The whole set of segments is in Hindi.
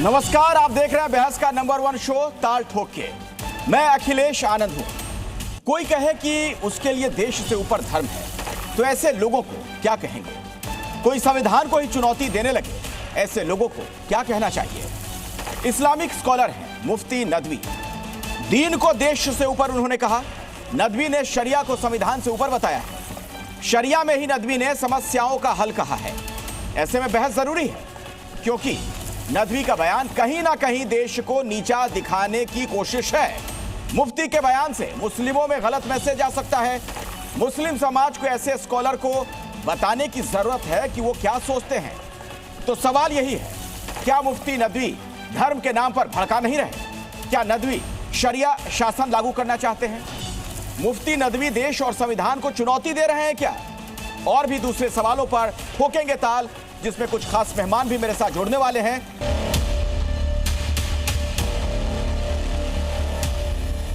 नमस्कार, आप देख रहे हैं बहस का नंबर 1 शो ताल ठोक के। मैं अखिलेश आनंद हूं। कोई कहे कि उसके लिए देश से ऊपर धर्म है, तो ऐसे लोगों को क्या कहेंगे? कोई संविधान को ही चुनौती देने लगे, ऐसे लोगों को क्या कहना चाहिए? इस्लामिक स्कॉलर हैं मुफ्ती नदवी। दीन को देश से ऊपर उन्होंने कहा। नदवी ने शरिया को संविधान से ऊपर बताया है। शरिया में ही नदवी ने समस्याओं का हल कहा है। ऐसे में बहस जरूरी है, क्योंकि नदवी का बयान कहीं ना कहीं देश को नीचा दिखाने की कोशिश है। मुफ्ती के बयान से मुस्लिमों में गलत मैसेज जा सकता है। मुस्लिम समाज को ऐसे स्कॉलर को बताने की जरूरत है कि वो क्या सोचते हैं। तो सवाल यही है, क्या मुफ्ती नदवी धर्म के नाम पर भड़का नहीं रहे? क्या नदवी शरिया शासन लागू करना चाहते हैं? मुफ्ती नदवी देश और संविधान को चुनौती दे रहे हैं क्या? और भी दूसरे सवालों पर ठोकेंगे ताल, जिसमें कुछ खास मेहमान भी मेरे साथ जुड़ने वाले हैं।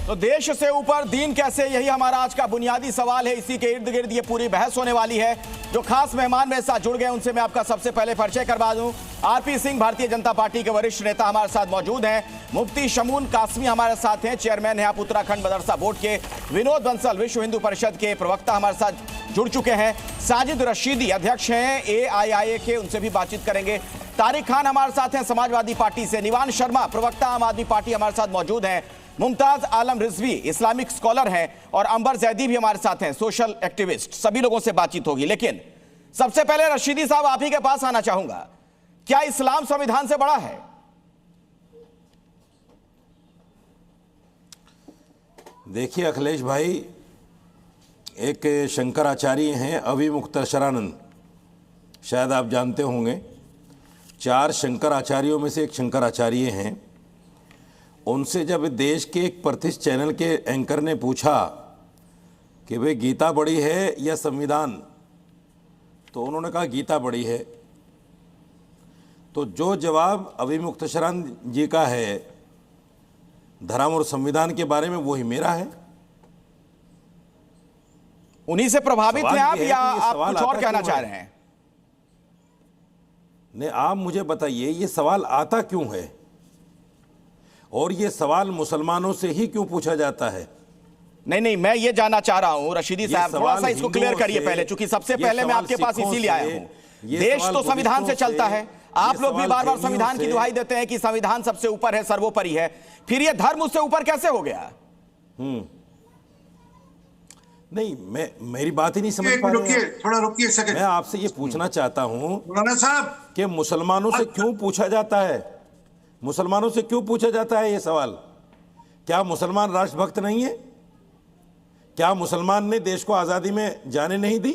तो देश से ऊपर दीन कैसे, यही हमारा आज का बुनियादी सवाल है। इसी के इर्द गिर्द ये पूरी बहस होने वाली है। जो खास मेहमान मेरे साथ जुड़ गए उनसे मैं आपका सबसे पहले परिचय करवा दूं। आरपी सिंह भारतीय जनता पार्टी के वरिष्ठ नेता हमारे साथ मौजूद हैं। मुफ्ती शमून कासमी हमारे साथ हैं, चेयरमैन हैं आप उत्तराखंड मदरसा बोर्ड के। विनोद बंसल विश्व हिंदू परिषद के प्रवक्ता हमारे साथ जुड़ चुके हैं। साजिद रशीदी अध्यक्ष हैं AIIA के, उनसे भी बातचीत करेंगे। तारिक खान हमारे साथ हैं समाजवादी पार्टी से। निवान शर्मा प्रवक्ता आम आदमी पार्टी हमारे साथ मौजूद हैं। मुमताज आलम रिजवी इस्लामिक स्कॉलर हैं और अंबर जैदी भी हमारे साथ हैं, सोशल एक्टिविस्ट। सभी लोगों से बातचीत होगी, लेकिन सबसे पहले रशीदी साहब आप ही के पास आना चाहूंगा। क्या इस्लाम संविधान से बड़ा है? देखिए अखिलेश भाई, एक शंकराचार्य हैं अभिमुक्तशरानंद, शायद आप जानते होंगे। 4 शंकराचार्यों में से एक शंकराचार्य हैं। उनसे जब देश के एक प्रतिष्ठित चैनल के एंकर ने पूछा कि भाई गीता बड़ी है या संविधान, तो उन्होंने कहा गीता बड़ी है। तो जो जवाब अभिमुक्तशरानंद जी का है धर्म और संविधान के बारे में, वही मेरा है। उन्हीं से प्रभावित हैं आप या आप कुछ और कहना चाह रहे हैं? नहीं, आप मुझे बताइए ये सवाल आता क्यों है, और ये सवाल मुसलमानों से ही क्यों पूछा जाता है? नहीं, मैं ये जानना चाह रहा हूं रशीदी साहब, थोड़ा सा इसको क्लियर करिए पहले, क्योंकि सबसे पहले मैं आपके पास इसीलिए आया हूं। देश तो संविधान से चलता है। आप लोग भी बार बार संविधान की दुहाई देते हैं कि संविधान सबसे ऊपर है, सर्वोपरि है। फिर ये धर्म उससे ऊपर कैसे हो गया? नहीं, मेरी बात ही नहीं समझ पा रहे हैं। थोड़ा रुकिए सेकंड। मैं आपसे ये पूछना चाहता हूं मौलाना साहब कि मुसलमानों से क्यों पूछा जाता है? मुसलमानों से क्यों पूछा जाता है ये सवाल? क्या मुसलमान राष्ट्रभक्त नहीं है? क्या मुसलमान ने देश को आजादी में जाने नहीं दी?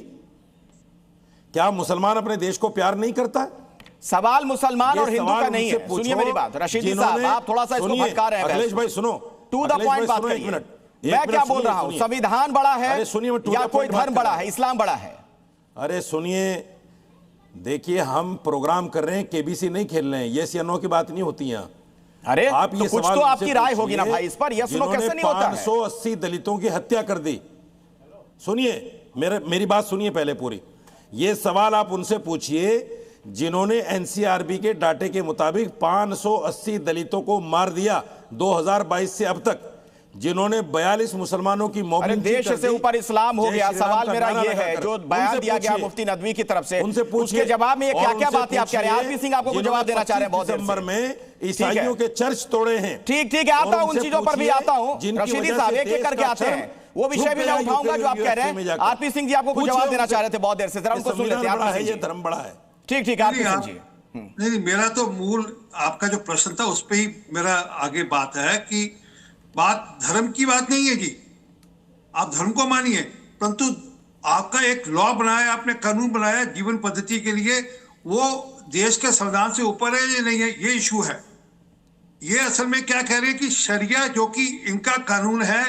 क्या मुसलमान अपने देश को प्यार नहीं करता? सवाल मुसलमान और हिंदू का नहीं है। सुनिए मेरी बात रशीदी साहब, आप थोड़ा सा इसको भटका रहे हैं। अखिलेश भाई सुनो, टू द पॉइंट बात करिए। मैं क्या बोल रहा हूं, संविधान बड़ा है या कोई धर्म बड़ा है, इस्लाम बड़ा है? अरे सुनिए, देखिए हम प्रोग्राम कर रहे हैं, केबीसी नहीं खेल रहे हैं। यस या नो की बात नहीं होती है। अरे आप तो ये कुछ तो आपकी राय होगी ना भाई इस पर, यस नो कैसे नहीं होता है? 580 दलितों की हत्या कर दी। सुनिए, मेरी बात सुनिए पहले पूरी। ये सवाल आप उनसे पूछिए जिन्होंने NCRB के डाटे के मुताबिक 580 दलितों को मार दिया 2022 से अब तक, जिन्होंने 42 मुसलमानों की मौत। देश से ऊपर इस्लाम हो गया। सवाल मेरा ये है, जो बयान दिया गया मुफ्ती नदवी की तरफ से, उनसे पूछिए उसके जवाब में क्या क्या बातें आप कह रहे हैं? आरपी सिंह आपको कुछ जवाब देना चाह रहे हैं। बहुत दिसंबर में ईसाइयों के चर्च तोड़े हैं। ठीक है, आता हूं, उन चीजों पर भी आता हूं। रशीदी साहब एक एक करके आते हैं, वो विषय भी मैं उठाऊंगा जो आप कह रहे हैं। आरपी सिंह जी आपको कुछ जवाब देना चाह रहे थे बहुत देर से, जरा उनको सुन लेते हैं। ये धर्म बड़ा है। ठीक, आरपी सिंह जी। नहीं, मेरा तो मूल आपका जो प्रश्न था उस पर ही मेरा आगे बात है कि बात धर्म की बात नहीं है जी। आप धर्म को मानिए, परंतु आपका एक लॉ बनाया, आपने कानून बनाया जीवन पद्धति के लिए, वो देश के संविधान से ऊपर है या नहीं है, ये इशू है। ये असल में क्या कह रहे हैं कि शरिया जो कि इनका कानून है,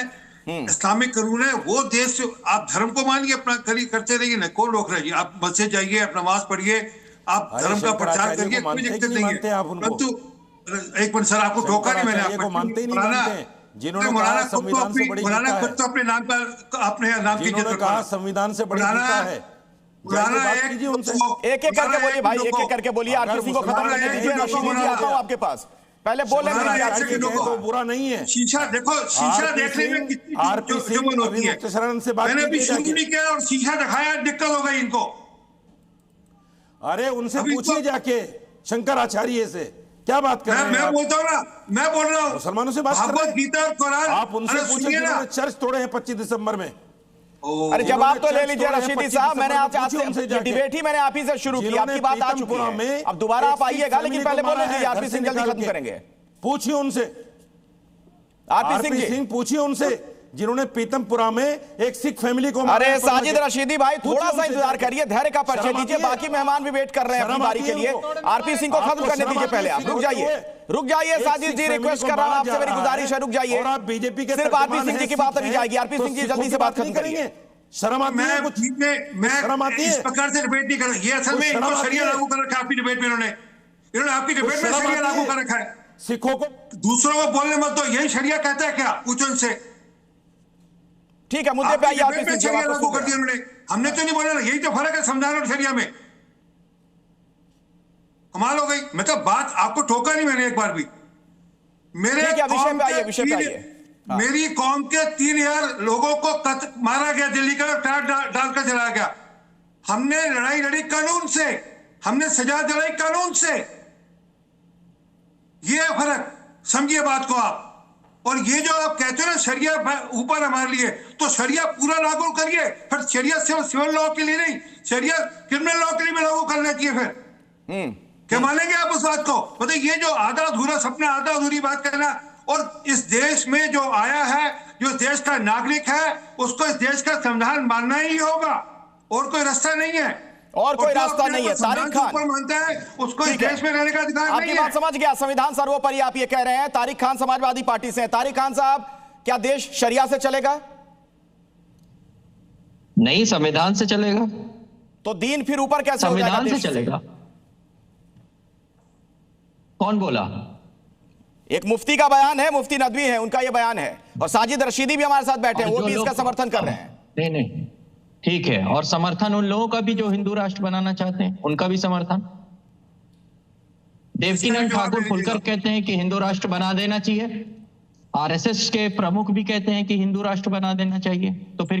इस्लामिक कानून है, वो देश से आप धर्म को मानिए, अपना करते रहिए ना, कौन रोक रहा है जी? आप मस्जिद जाइए, आप नमाज पढ़िए, आप धर्म का प्रचार करिए, कोई दिक्कत नहीं है। परंतु एक मिनट सर, आपको टोका नहीं मैंने, आपको मानते ही नहीं मानते। जिन्होंने कहा संविधान से बड़ी गीता है, तो अपने नाम पर अपने नाम की जिन्होंने कहा संविधान से बड़ी गीता है, पुराना बात एक कीजिए उनसे। एक एक करके बोलिए भाई, एक एक करके बोलिए। आरपी सिंह को खत्म करने दीजिए। रशीदी जी आता हूं आपके पास, पहले बोलने दीजिए। आरपी सिंह तो बुरा नहीं है। शीशा देखो, शीशा देखने में कितनी आरपी सिंह जुम्मन होती है। मुक्तसरानंद से बात मैंने अभी कीजिए शुरू जाके। नहीं किया और शीशा दिखाया, दिक्कत हो गई इनको। अरे उनसे अभी पूछिए तो- जाके शंकराचार्य से क्या बात कर रहे हैं मैं आप? बोलता हूँ ना, मैं बोल रहा हूँ मुसलमानों से बात कर रहे भगवत हैं। गीता और कुरान। आप उनसे अरे पूछे सुनिए ना, जिन्होंने चर्च तोड़े हैं 25 दिसंबर में। अरे जवाब तो ले लीजिए इन्होंने रशीदी चर्च साहब। तोड़े मैंने हैं, आपसे उनसे जाके। डिबेट ही मैंने आप ही से शुरू की, आपकी बात आ चुकी है। अब दोबारा आप आइएगा, लेकिन पहले बोलने दीजिए। आरपी सिंह जल्दी खत्म करेंगे। पूछिए उनसे, आरपी सिंह जी, पूछिए उनसे जिन्होंने पीतमपुरा में एक सिख फैमिली को मारा अरे है। साजिद रशीदी भाई, थोड़ा सा इंतजार जाके। करिए, धैर्य का परिचय शर्म दीजिए। आती है? बाकी मेहमान भी वेट कर रहे हैं अपनी शर्म बारी आती के है लिए। उनको? आरपी सिंह को खत्म आपको करने शर्म दीजिए आती पहले। है? आप रुक जाइए, रुक जाइए। एक साजिद सिख जी, फैमिली रिक्वेस्ट को कर रहा हूं मारा आपसे, जा मेरी रहा गुजारिश है, है रुक जाइए। और आप बीजेपी के सिर्फ आरपी सिंह जी की बात अभी जाएगी। आरपी सिंह जी जल्दी से बात खत्म करेंगे। शर्म आती है कुछ? मैं शर्म आती इस है? प्रकार से डिबेट नहीं कर रहा। ये असल में शर्म इनको आती शरिया है? लागू कर रखा है आपकी डिबेट में। इन्होंने आपकी डिबेट में शर्म शरिया आती लागू है? कर रखा है। सिखों को दूसरों को बोलने मत दो, यही शरिया कहता है क्या? पूछो इनसे। ठीक है, मुद्दे पे आइए। आरपी सिंह शरिया लागू कर जी, दिया उन्होंने, हमने तो नहीं बोला ना। यही तो फर्क है संविधान और शरिया में। कमाल हो गई। मतलब बात आपको टोका नहीं मैंने एक बार भी। मेरे ठीक है, विषय कौम पे आइए, के विषय पे आइए। हाँ। मेरी कौम के 3000 लोगों को मारा गया, दिल्ली का टायर डालकर जलाया गया। हमने लड़ाई लड़ी कानून से, हमने सजा दिलाई कानून से। ये है फर्क, समझिए बात को आप। और ये जो आप कहते हो ना शरिया ऊपर हमारे लिए, तो शरिया पूरा लागू करिए। फिर शरिया सिर्फ सिविल लॉ के लिए नहीं, शरिया क्रिमिनल लॉ के लिए भी लागू करना चाहिए। फिर क्या मानेंगे आप उस बात को? मतलब ये जो आधा अधूरा सपना, आधा अधूरी बात करना। और इस देश में जो आया है, जो देश का नागरिक है, उसको इस देश का संविधान मानना ही होगा, और कोई रास्ता नहीं है। और कोई रास्ता नहीं है। तारिक खान मानता है उसको इस देश में रहने का अधिकार नहीं है। आपकी बात समझ गया, संविधान सर्वोपरि आप ये कह रहे हैं। तारिक खान समाजवादी पार्टी से हैं। तारिक खान साहब, क्या देश शरिया से चलेगा? नहीं, संविधान से चलेगा। तो दीन फिर ऊपर कैसे हो जाएगा? संविधान से चलेगा। कौन बोला? एक मुफ्ती का बयान है, मुफ्ती नदवी है, उनका ये बयान है। और साजिद रशीदी भी हमारे साथ बैठे हैं, वो भी इसका समर्थन कर रहे हैं। नहीं नहीं, ठीक है। और समर्थन उन लोगों का भी जो हिंदू राष्ट्र बनाना चाहते हैं, उनका भी समर्थन। देवकीनंदन ठाकुर खुलकर कहते हैं कि हिंदू राष्ट्र बना देना चाहिए। आरएसएस के प्रमुख भी कहते हैं कि हिंदू राष्ट्र बना देना चाहिए। तो फिर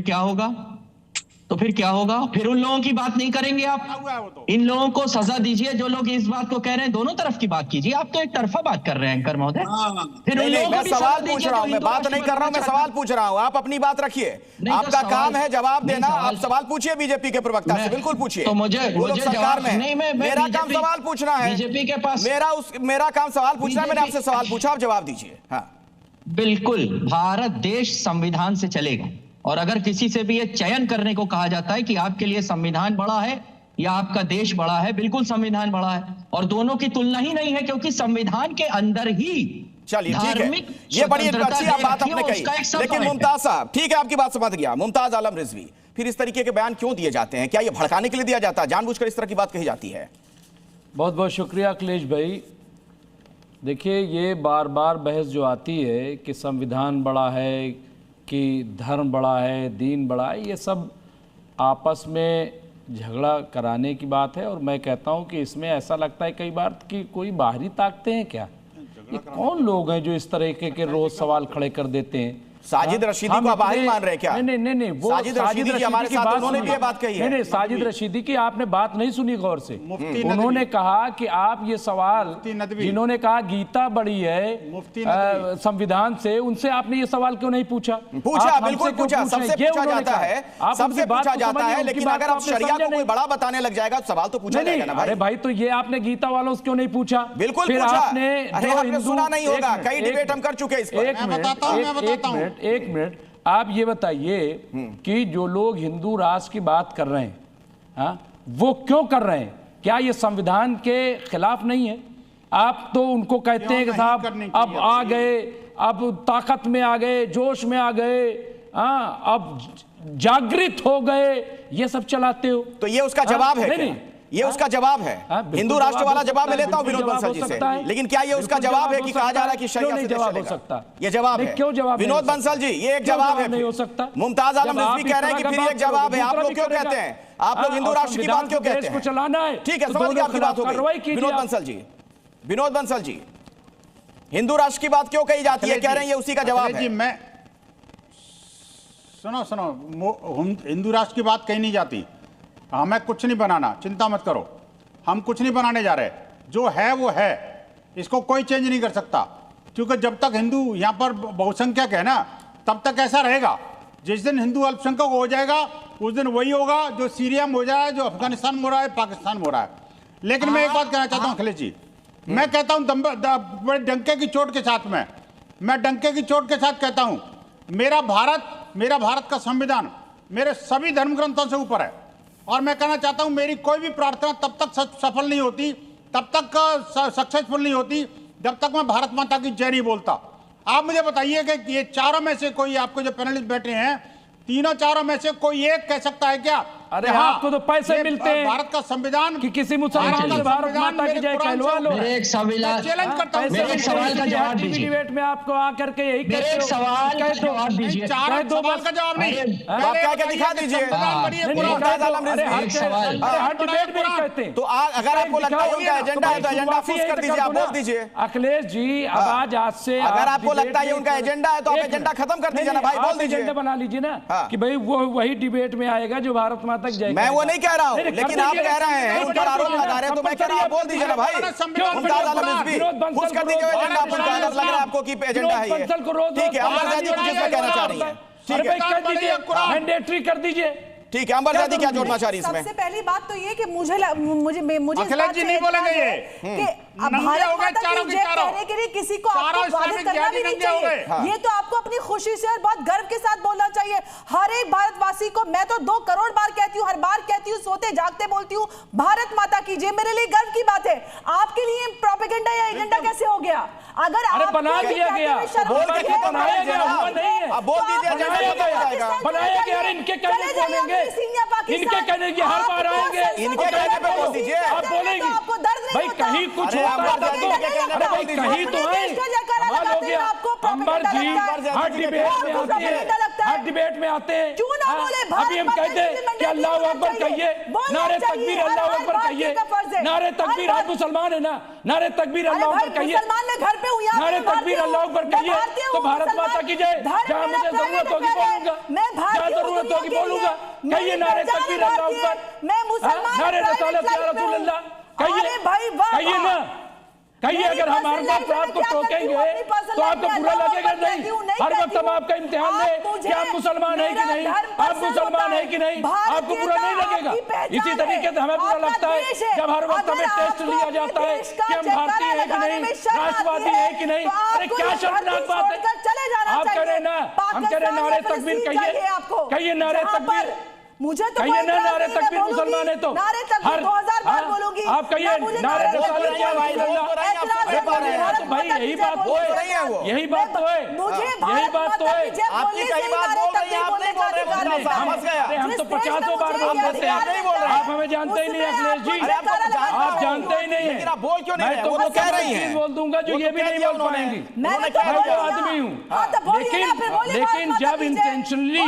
क्या होगा? फिर उन लोगों की बात नहीं करेंगे आप। इन लोगों को सजा दीजिए जो लोग इस बात को कह रहे हैं। दोनों तरफ की बात कीजिए। आप तो एक तरफा बात कर रहे हैं एंकर महोदय। फिर उन लोगों को मैं भी सवाल सजा पूछ दीजिए रहा जो हूं, मैं हिंदू बात राष्ट्र नहीं कर रहा हूं, मैं बनाना सवाल चाहते पूछ रहा हूं। आप अपनी बात रखिए। नहीं, तो आपका सवाल- काम है जवाब नहीं, देना। सवाल- आप सवाल पूछिए बीजेपी के प्रवक्ता से, बिल्कुल पूछिए। तो मुझे वो लोग सरकार जवाब में नहीं, मैं मेरा काम बीजेपी सवाल पूछना है। बीजेपी के पास मेरा काम सवाल पूछना है। मैंने बीजेपी आपसे सवाल पूछा, आप जवाब दीजिए। हाँ, बिल्कुल। भारत देश संविधान से चलेगा। और अगर किसी से भी ये चयन करने को कहा जाता है कि आपके लिए संविधान बड़ा है या आपका देश बड़ा है, बिल्कुल संविधान बड़ा है। और दोनों की तुलना ही नहीं है, क्योंकि संविधान के अंदर ही चलिए ठीक है, धार्मिक ये बड़ी स्वतंत्रता अच्छी आप बात दे रखी आपने है, कही। उसका एक सब लेकिन है। मुमताज साहब, ठीक है, आपकी बात समझ गया। मुमताज आलम रिजवी, फिर इस तरीके के बयान क्यों दिए जाते हैं? क्या ये भड़काने के लिए दिया जाता है? जानबूझकर इस तरह की बात कही जाती है? बहुत बहुत शुक्रिया अखिलेश भाई। देखिए, ये बार बार बहस जो आती है कि संविधान बड़ा है, कि धर्म बड़ा है, दीन बड़ा है, ये सब आपस में झगड़ा कराने की बात है। और मैं कहता हूँ कि इसमें ऐसा लगता है कई बार कि कोई बाहरी ताकतें हैं क्या? ये कौन लोग हैं जो इस तरीके के रोज सवाल खड़े कर देते हैं? साजिद रशीदी को आप बाहरी मान रहे हैं क्या? नहीं, वो साजिद रशीदी जी हमारे की साथ, बात उन्होंने भी ये बात कही है। नहीं, साजिद रशीदी की आपने बात नहीं सुनी गौर से। उन्होंने कहा कि आप ये सवाल, जिन्होंने कहा गीता बड़ी है संविधान से, उनसे आपने ये सवाल क्यों नहीं पूछा? बिल्कुल पूछा, सबसे पूछा जाता है, सबसे पूछा जाता है। लेकिन अगर आप शरिया को कोई बड़ा बताने लग जाएगा तो सवाल तो पूछा जाएगा ना भाई। अरे भाई, तो ये आपने गीता वालों से क्यों नहीं पूछा? बिल्कुल फिर पूछा। आपने अरे आपने सुना नहीं होगा, कई डिबेट हम कर चुके हैं इस पर। एक मिनट, आप ये बताइए कि जो लोग हिंदू राष्ट्र की बात कर रहे हैं, हाँ, वो क्यों कर रहे हैं? क्या ये संविधान के खिलाफ नहीं है? आप तो उनको कहते हैं कि साहब अब आ गए, अब ताकत में आ गए, जोश में आ गए, हाँ, अब जागृत हो गए, ये सब चलाते हो। तो ये उसका जवाब है क्या? ये उसका जवाब है। हिंदू राष्ट्र वाला जवाब मैं लेता हूं विनोद बंसल जी से, लेकिन क्या ये उसका जवाब है कि कहा जा रहा है कि शरिया से जवाब हो सकता? ये जवाब है। क्यों जवाब विनोद बंसल जी, ये एक जवाब है। नहीं हो सकता। मुमताज आलम रिजवी कह रहे हैं कि फिर एक जवाब है। आप लोग क्यों कहते हैं? आप लोग हिंदू राष्ट्र की बात क्यों कहते हैं? चलाना है, ठीक है, समझ गया आपकी बात हो गई। विनोद बंसल जी, हिंदू राष्ट्र की बात क्यों कही जाती है? कह रहे हैं ये उसी का जवाब है जी। मैं सुनो, हिंदू राष्ट्र की बात कही नहीं जाती। हमें कुछ नहीं बनाना, चिंता मत करो, हम कुछ नहीं बनाने जा रहे। जो है वो है, इसको कोई चेंज नहीं कर सकता, क्योंकि जब तक हिंदू यहाँ पर बहुसंख्यक है ना, तब तक ऐसा रहेगा। जिस दिन हिंदू अल्पसंख्यक हो जाएगा, उस दिन वही होगा जो सीरिया में हो रहा है, जो अफगानिस्तान में हो रहा है, पाकिस्तान में हो रहा है। लेकिन मैं एक बात कहना चाहता हूँ अखिलेश जी, मैं कहता हूँ बड़े डंके की चोट के साथ में, मैं डंके की चोट के साथ कहता हूँ, मेरा भारत का संविधान मेरे सभी धर्म ग्रंथों से ऊपर है। और मैं कहना चाहता हूं, मेरी कोई भी प्रार्थना तब तक सफल नहीं होती, तब तक सक्सेसफुल नहीं होती, जब तक मैं भारत माता की जय नहीं बोलता। आप मुझे बताइए कि ये चारों में से कोई, आपको जो पैनलिस्ट बैठे हैं, तीनों चारों में से कोई एक कह सकता है क्या? अरे आपको तो पैसे मिलते हैं भारत का संविधान कि किसी मुसलमान को भारत माता की जय कहलवा लो। मेरे एक चैलेंज करता हूं, मेरे एक सवाल का जवाब दीजिए। डिबेट में आपको आकर के यही मेरे एक सवाल का जवाब दीजिए। चार सवाल का जवाब नहीं, आप क्या दिखा दीजिए। हर डिबेट में कहते हैं। तो अगर आपको लगता है उनका एजेंडा है तो एजेंडा फुस कर दीजिए, आप बोल दीजिए। अखिलेश जी, अब आज से अगर आपको लगता है उनका एजेंडा है तो आप एजेंडा खत्म कर दीजिए ना भाई, बोल दीजिए। एजेंडा बना लीजिए ना कि भाई वो वही डिबेट में आएगा जो भारत माता की जय। मैं वो नहीं कह रहा हूं, लेकिन आप कह रहे हैं, उन पर आरोप लगा रहे हैं, तो मैं कह रहा हूं आप बोल दीजिए ना भाई। मुमताज आलम रिजवी खुश कर दीजिए एजेंडा, आपको लग रहा है आपको कि एजेंडा है ये। ठीक है, अमर ज़ैदी कुछ इसमें कहना चाह रही है। ठीक है, कर दीजिए, मैंडेटरी कर दीजिए। ठीक है, अंबर ज़ैदी क्या जोड़ना चाह रही है इसमें? सबसे पहली बात तो ये कि मुझे अखिलेश जी नहीं बोलेंगे ये कि भारत माता की जय कहने के लिए किसी को आपको वादे करना भी नहीं चाहिए। ये तो आपको अपनी खुशी से और बहुत गर्व के साथ बोलना चाहिए। हर एक भारतवासी को, मैं तो 2 करोड़ बार कहती हूँ, हर बार कहती हूँ, सोते जागते बोलती हूँ, भारत माता की जय मेरे लिए गर्व की बात है। आपके लिए प्रोपेगेंडा या एजेंडा कैसे हो गया? अगर आप बना दिया गया, बनाया गया हुआ नहीं है, आप बोल दीजिए बनाया गया। इनके कहने बोलेंगे, इनके कहने की हर बार आएंगे, इनके कहने पे बोल दीजिए। आप बोलेंगे भाई कहीं कुछ होता है तो, अरे भाई कहीं तो है। कमाल हो गया। अंबर जी हर डिबेट में आते हैं, हर डिबेट में आते हैं। अभी हम कहते हैं कि अल्लाह अकबर कहिए, नारे तकबीर अल्लाह अकबर कहिए, नारे तकबीर, आप मुसलमान है ना, नारे तकबीर अल्लाह अकबर कहिए, नारे तकबीर अल्लाह अकबर कहिए, तो भारत माता की जय। जहाँ मुझे जरूरत होगी बोलूंगा, जहाँ जरूरत होगी बोलूंगा। कहिए नारे तकबीर अल्लाह अकबर, नारे रसालत या रसूल अल्लाह कहिए, कहिए ना, कहिए। अगर हम हर वक्त आपको टोकेंगे तो आपको बुरा लगेगा नहीं? हर वक्त हम आपका इम्तिहान लें कि आप मुसलमान है कि नहीं, आप मुसलमान है कि नहीं, आपको बुरा नहीं लगेगा? इसी तरीके से हमें बुरा लगता है जब हर वक्त हमें टेस्ट लिया जाता है कि हम भारतीय है कि नहीं, राष्ट्रवादी है कि नहीं। अरे क्या शर्मनाक बात है। आप कह रहे ना, हम कह रहे नारे तकबीर कहिए, कहिए नारे तकबीर, मुझे तो कहिए ना नारे तकबीर मुसलमान है तो नारे तकबीर 2000 बार बोलूंगी। आप कहिए नारे रसालत या रसूल अल्लाह। तो भाई यही बात तो है, यही बात तो है, यही बात तो है। आपकी कई बात बोल रही हैं, आप नहीं बोल रहे, समझ गया। हम तो 50 बार बोल देते हैं, आप हमें जानते ही नहीं अखिलेश जी, आप जानते ही नहीं है। बोल क्यों नहीं? मैं तो वो कह रही है बोल दूंगा जो ये भी नहीं बोल पाएंगी। मैं वो आदमी हूँ, लेकिन जब इंटेंशनली,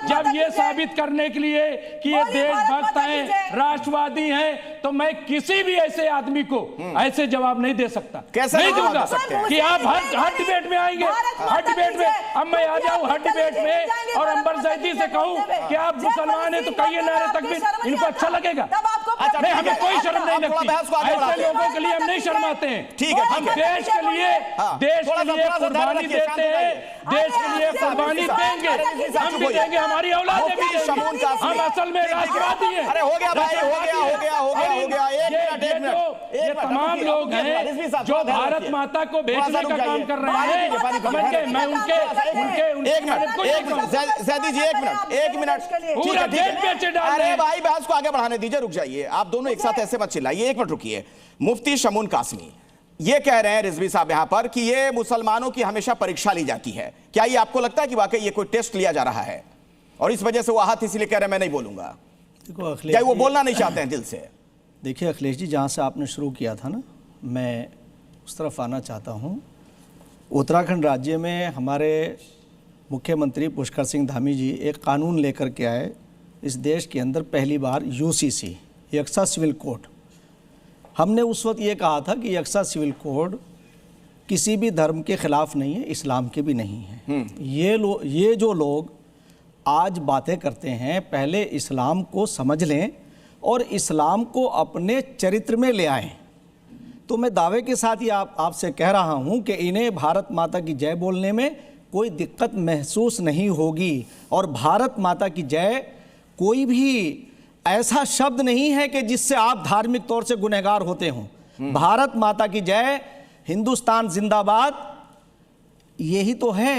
जब ये साबित करने के लिए कि ये देशभक्त हैं, राष्ट्रवादी हैं, तो मैं किसी भी ऐसे आदमी को ऐसे जवाब नहीं दे सकता। कैसे नहीं दूंगा कि आप हर डिबेट में आएंगे, हर डिबेट में। अब मैं आ जाऊं हर डिबेट में और अंबर ज़ैदी से कहूं कि आप मुसलमान हैं तो कहिए नारे तकबीर, इनको अच्छा लगेगा? नहीं, हमें कोई शर्म नहीं लगती। ऐसे लोगों के लिए हम नहीं शर्माते हैं। ठीक है, हम देश के लिए कुर्बानी देते हैं, देश के लिए कुर्बानी देंगे, हम भी देंगे, हमारी औलादें भी देंगे। हम असल में राष्ट्रवादी हैं। अरे हो गया भाई, हो गया। एक मिनट। ये तमाम लोग हैं जो भारत माता को बेचने का काम कर रहे हैं। मैं उनके एक मिनट ज़ैदी जी, एक मिनट। पूरा देश बेचे डाल रहे हैं। अरे भाई बहस को आगे बढ़ाने दीजिए, रुक जाइए। आप दोनों एक साथ ऐसे मत चिल्लाइए, एक मिनट रुकिए। मुफ्ती शमून कासमी ये कह रहे हैं रिजवी साहब यहां पर कि ये मुसलमानों की हमेशा परीक्षा ली जाती है। क्या ये आपको लगता है कि वाकई ये कोई टेस्ट लिया जा रहा है और इस वजह से वो आहत इसलिए कह रहे हैं मैं नहीं बोलूंगा? देखो अखिलेश, क्या वो बोलना नहीं चाहते हैं दिल से? देखिए अखिलेश जी, जहाँ से आपने शुरू किया था ना, मैं उस तरफ आना चाहता हूँ। उत्तराखंड राज्य में हमारे मुख्यमंत्री पुष्कर सिंह धामी जी एक कानून लेकर के आए इस देश के अंदर पहली बार यूसीसी, यक्सा सिविल कोड, हमने उस वक्त ये कहा था कि यक्सा सिविल कोड किसी भी धर्म के ख़िलाफ़ नहीं है, इस्लाम के भी नहीं है। ये जो लोग आज बातें करते हैं, पहले इस्लाम को समझ लें और इस्लाम को अपने चरित्र में ले आएं। तो मैं दावे के साथ ही आपसे कह रहा हूं कि इन्हें भारत माता की जय बोलने में कोई दिक्कत महसूस नहीं होगी। और भारत माता की जय कोई भी ऐसा शब्द नहीं है कि जिससे आप धार्मिक तौर से गुनहगार होते हों। भारत माता की जय, हिंदुस्तान जिंदाबाद, यही तो है।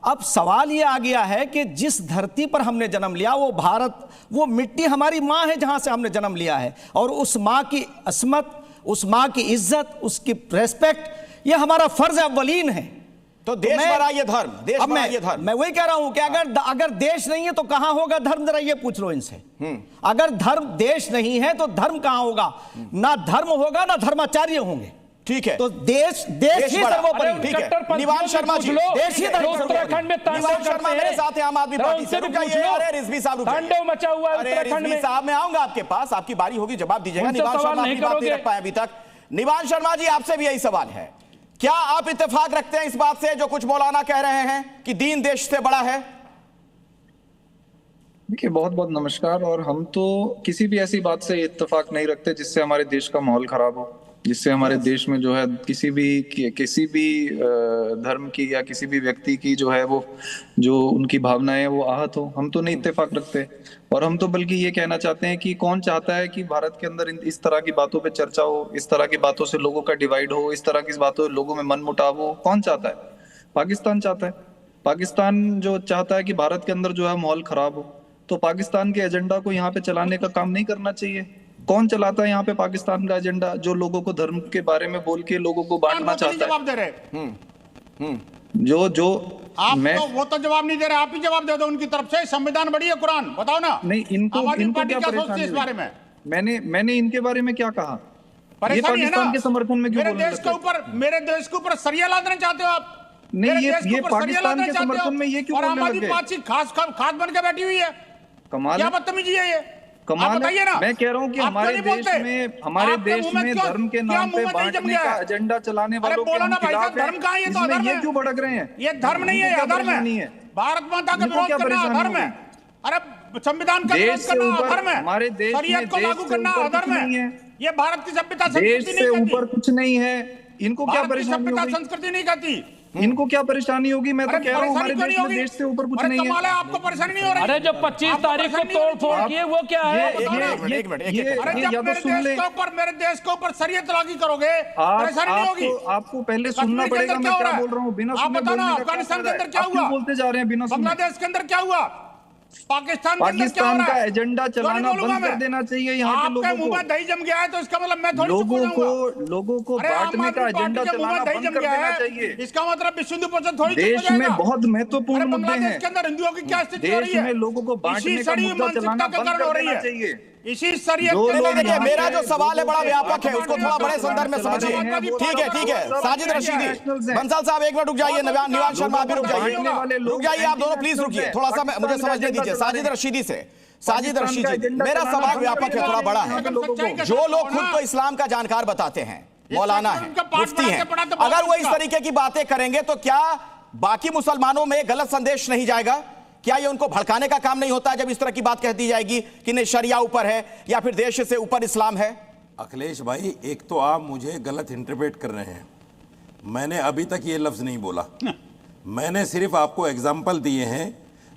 अब सवाल ये आ गया है कि जिस धरती पर हमने जन्म लिया वो भारत, वो मिट्टी हमारी माँ है जहां से हमने जन्म लिया है, और उस माँ की अस्मत, उस माँ की इज्जत, उसकी रेस्पेक्ट, ये हमारा फर्ज अव्वलीन है। तो देश बड़ा ये धर्म, देश बड़ा ये धर्म। मैं वही कह रहा हूं कि अगर देश नहीं है तो कहां होगा धर्म, जरा ये पूछ लो इनसे। अगर धर्म, देश नहीं है तो धर्म कहां होगा? ना धर्म होगा ना धर्माचार्य होंगे। ठीक है, तो देश ही सर्वोपरि। ठीक है, निवान शर्मा जी, देश ही उत्तराखंड में निवान शर्मा मेरे साथ है, आम आदमी पार्टी से। अरे रिजवी साहब, तांडव मचा हुआ है उत्तराखंड में। साहब मैं आऊंगा आपके पास, आपकी बारी होगी, जवाब दीजिएगा। निवान शर्मा अपनी बात नहीं रख पाए अभी तक। निवान शर्मा जी, आपसे भी यही सवाल है, क्या आप इत्तेफाक रखते हैं इस बात से जो कुछ मौलाना कह रहे हैं कि दीन देश से बड़ा है? देखिए, बहुत बहुत नमस्कार। और हम तो किसी भी ऐसी बात से इत्तेफाक नहीं रखते जिससे हमारे देश का माहौल खराब हो, जिससे हमारे देश में जो है किसी भी धर्म की या किसी भी व्यक्ति की जो उनकी भावनाएं वो आहत हो। हम तो नहीं इत्तेफाक रखते। और हम तो बल्कि ये कहना चाहते हैं कि कौन चाहता है कि भारत के अंदर इस तरह की बातों पे चर्चा हो, इस तरह की बातों से लोगों का डिवाइड हो, इस तरह की बातों से लोगों में मन मुटाव हो? कौन चाहता है? पाकिस्तान चाहता है। पाकिस्तान जो चाहता है कि भारत के अंदर जो है माहौल खराब हो, तो पाकिस्तान के एजेंडा को यहाँ पे चलाने का काम नहीं करना चाहिए। कौन चलाता है यहाँ पे पाकिस्तान का एजेंडा, जो लोगों को धर्म के बारे में बोल के लोगों को बांटना चाहता है? जवाब दे रहे आप तो वो तो जवाब नहीं दे रहे, आप ही जवाब दे दो उनकी तरफ से। संविधान बड़ी है, कुरान बताओ ना। नहीं, इनको क्या परेशानी इस बारे में? मैंने इनके बारे में क्या कहा? ये पाकिस्तान के समर्थन में क्यों? मेरे देश के ऊपर सरिया लादना चाहते हो आप? नहीं, ये पाकिस्तान के समर्थन में ये क्यों बोलने लग गए? खास बन के बैठी हुई है। कमाल, क्या बदतमीजी है ये? कमाल है। मैं कह रहा हूँ कि हमारे देश में धर्म के नाम पे बांटने का एजेंडा चलाने वालों के खिलाफ धर्म कहाँ है? तो ये क्यों भड़क रहे हैं? ये धर्म नहीं है, अधर्म है। भारत माता का विरोध करना अधर्म है। अरे संविधान का विरोध करना अधर्म है। हमारे देश शरीयत को लागू करना अधर्म है। ये भारत की सभ्यता देश से ऊपर कुछ नहीं है। इनको क्या परेशानी होगी? संस्कृति नहीं कहती। इनको क्या परेशानी होगी? मैं तो कह रहा हूँ हमारे देश में देश से ऊपर कुछ नहीं है। आपको परेशानी नहीं हो रही? अरे जो 25 तारीख को तोड़ फोड़ किए वो क्या है? एक मिनट। मेरे देश के ऊपर शरीयत लागू करोगे, परेशानी नहीं होगी? आपको पहले सुनना पड़ेगा मैं क्या बोल रहा हूँ। बिना सुने बोलने का अफगानिस्तान के अंदर क्या हुआ? बोलते जा रहे हैं बिना सुने। बांग्लादेश के अंदर क्या हुआ? पाकिस्तान का एजेंडा चलाना बंद कर देना चाहिए यहाँ के लोगों को। मुंह में दही जम गया है तो इसका मतलब मैं थोड़ी लोगों को बांटने का एजेंडा चलाना बंद कर देना चाहिए। इसका मतलब विश्व हिंदू परिषद थोड़ी देश में बहुत महत्वपूर्ण मुद्दे हैं। के अंदर हिंदुओं की क्या स्थिति हो रही है? देश में लोगों को बांटने का मुद्दा चलाना बंद कर देना चाहिए। इसी शरीयत देखिए, मेरा जो सवाल है बड़ा व्यापक है, उसको थोड़ा बड़े संदर्भ में समझिए। ठीक है। साजिद रशीदी, बंसल साहब एक मिनट रुक जाइए। निवान शर्मा आप भी रुक जाइए, आप दोनों प्लीज रुकिए, थोड़ा सा मुझे समझने दीजिए। साजिद रशीदी, मेरा सवाल व्यापक है, थोड़ा बड़ा है। जो लोग खुद को इस्लाम का जानकार बताते हैं, मौलाना है, मुफ्ती हैं, अगर वो इस तरीके की बातें करेंगे तो क्या बाकी मुसलमानों में गलत संदेश नहीं जाएगा? क्या ये उनको भड़काने का काम नहीं होता जब इस तरह की बात कह दी जाएगी कि नहीं शरिया ऊपर है या फिर देश से ऊपर इस्लाम है? अखिलेश भाई, एक तो आप मुझे गलत इंटरप्रेट कर रहे हैं। मैंने अभी तक ये लफ्ज़ नहीं बोला। मैंने सिर्फ आपको एग्जाम्पल दिए हैं।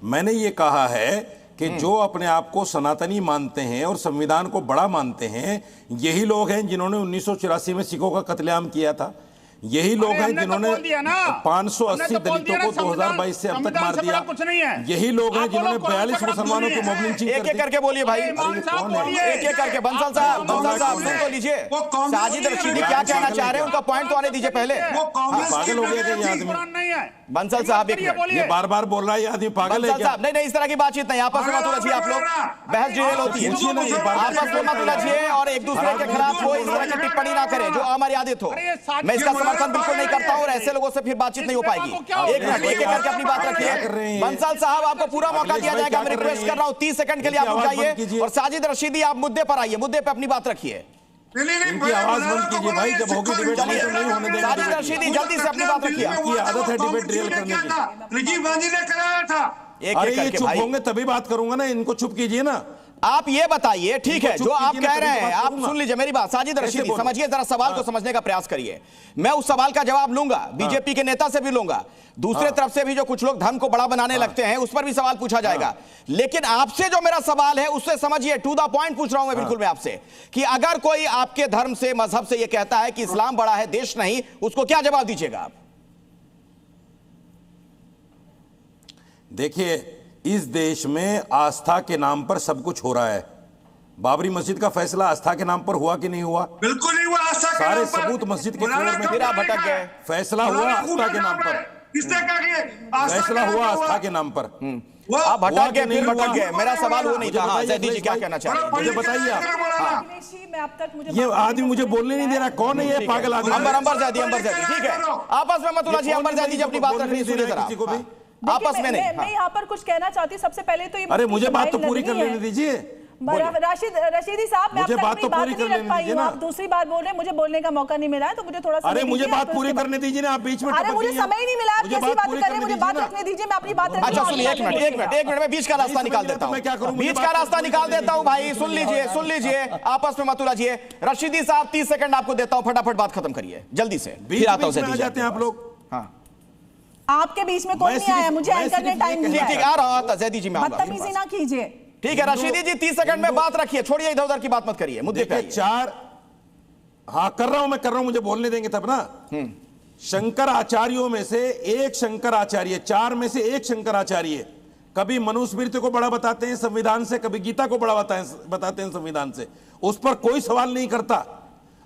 मैंने ये कहा है कि जो अपने आप को सनातनी मानते हैं और संविधान को बड़ा मानते हैं, यही लोग हैं जिन्होंने 1984 में सिखों का कत्लेआम किया था। यही लोग हैं जिन्होंने 580 दलितों को 2022 से अब तक मार दिया। यही लोग हैं जिन्होंने 42 मुसलमानों को मॉब लिंचिंग कर दी। एक-एक करके बोलिए भाई, एक-एक करके। बंसल साहब सुन तो लीजिए। साजिद रशीदी क्या कहना चाह रहे हैं, उनका पॉइंट तो आने दीजिए पहले। पागल हो गया क्या ये आदमी? बंसल साहब एक मिनट, ये बार बार बोल रहा है, ये आदमी पागल है बंसल क्या? साहब नहीं, इस तरह की बातचीत नहीं, आपस में मत उलझिए आप लोग, बहस डिटेल होती है, आपस में मत उलझिए और एक दूसरे के खिलाफ कोई इस तरह की टिप्पणी ना करे जो अमर्यादित हो। मैं इसका समर्थन बिल्कुल नहीं करता हूं और ऐसे लोगों से फिर बातचीत नहीं हो पाएगी। एक मिनट, एक करके अपनी बात रखिए। बंसल साहब आपको पूरा मौका दिया जाएगा, मैं रिक्वेस्ट कर रहा हूं 30 सेकंड के लिए आप रुक जाइए और साजिद रशीदी आप मुद्दे पर आइए, मुद्दे पर अपनी बात रखिए। इनकी आवाज बंद कीजिए भाई, जब होगी डिबेट नहीं होने देंगे। साजिद रशीदी जल्दी से अपनी बात रखिए। आपकी आदत है डिबेट रियल करने की। राजीव गांधी ने कराया था। अरे ये चुप होंगे तभी बात करूंगा ना, इनको चुप कीजिए ना। आप ये बताइए, ठीक है जो आप कह रहे हैं, आप सुन लीजिए मेरी बात। साजिद रशीदी समझिए, जरा सवाल को समझने का प्रयास करिए। मैं उस सवाल का जवाब लूंगा, बीजेपी के नेता से भी लूंगा, दूसरे तरफ से भी जो कुछ लोग धर्म को बड़ा बनाने लगते हैं उस पर भी सवाल पूछा जाएगा। लेकिन आपसे जो मेरा सवाल है उससे समझिए, टू द पॉइंट पूछ रहा हूं मैं बिल्कुल मैं आपसे, कि अगर कोई आपके धर्म से, मजहब से ये कहता है कि इस्लाम बड़ा है देश नहीं, उसको क्या जवाब दीजिएगा आप? देखिए, इस देश में आस्था के नाम पर सब कुछ हो रहा है। बाबरी मस्जिद का फैसला आस्था के नाम पर हुआ कि नहीं हुआ? बिल्कुल नहीं हुआ आस्था के सारे नाम पर। सबूत मस्जिद के फ्लोर में फिर आप भटक गए। फैसला हुआ आस्था के नाम पर, किसने कहा कि फैसला हुआ आस्था के नाम पर। आप भटक गए, फिर भटक गए। मेरा सवाल वो नहीं था। बताइए जैदी जी क्या कहना चाह रहे हैं? मुझे बताइए आप। अखिलेश जी, मैं अब तक मुझे ये आदमी मुझे बोलने नहीं दे रहा, कौन है ये पागल आदमी? अंबर जैदी, ठीक है, आपस में मत उलझिए। अंबर जैदी जी अपनी बात रख रही है, सुनिए जरा आपस में नहीं। मैं यहाँ पर कुछ कहना चाहती हूँ। सबसे पहले तो ये अरे मुझे बात तो पूरी कर लेने दीजिए। रशीदी साहब, मैं मुझे बात तो पूरी कर लेने दीजिए ना। आप दूसरी बार बोल रहे हैं, मुझे बोलने का मौका नहीं मिला है, तो मुझे थोड़ा सा। अरे मुझे बात पूरी करने दीजिए ना, आप बीच में। अरे मुझे समय ही नहीं मिला, आप कैसी बात कर रहे हैं? मुझे बात रखने दीजिए, मैं अपनी बात रखूंगा। अच्छा सुनिए, एक मिनट मैं बीच का रास्ता निकाल देता हूँ, बीच का रास्ता निकाल देता हूँ भाई। सुन लीजिए, आपस में मत उलझिए। रशीदी साहब 30 सेकंड आपको देता हूँ, फटाफट बात खत्म करिए जल्दी से। फिर आता हूँ, जाते हैं आप लोग। हाँ, आपके बीच में कोई नहीं आया, मुझे एंकर ने टाइम दिया। ठीक आ रहा था जैदी जी, मैं बदतमीजी ना कीजिए। ठीक है रशीदी जी, 30 सेकंड में बात रखिए, छोड़िए इधर उधर की बात मत करिए, मुद्दे पे आइए। हाँ कर रहा हूं, मुझे बोलने देंगे तब ना। शंकर आचार्यों में से एक शंकराचार्य, 4 में से एक शंकराचार्य कभी मनुस्मृति को बड़ा बताते हैं संविधान से, कभी गीता को बड़ा बताते हैं संविधान से। उस पर कोई सवाल नहीं करता।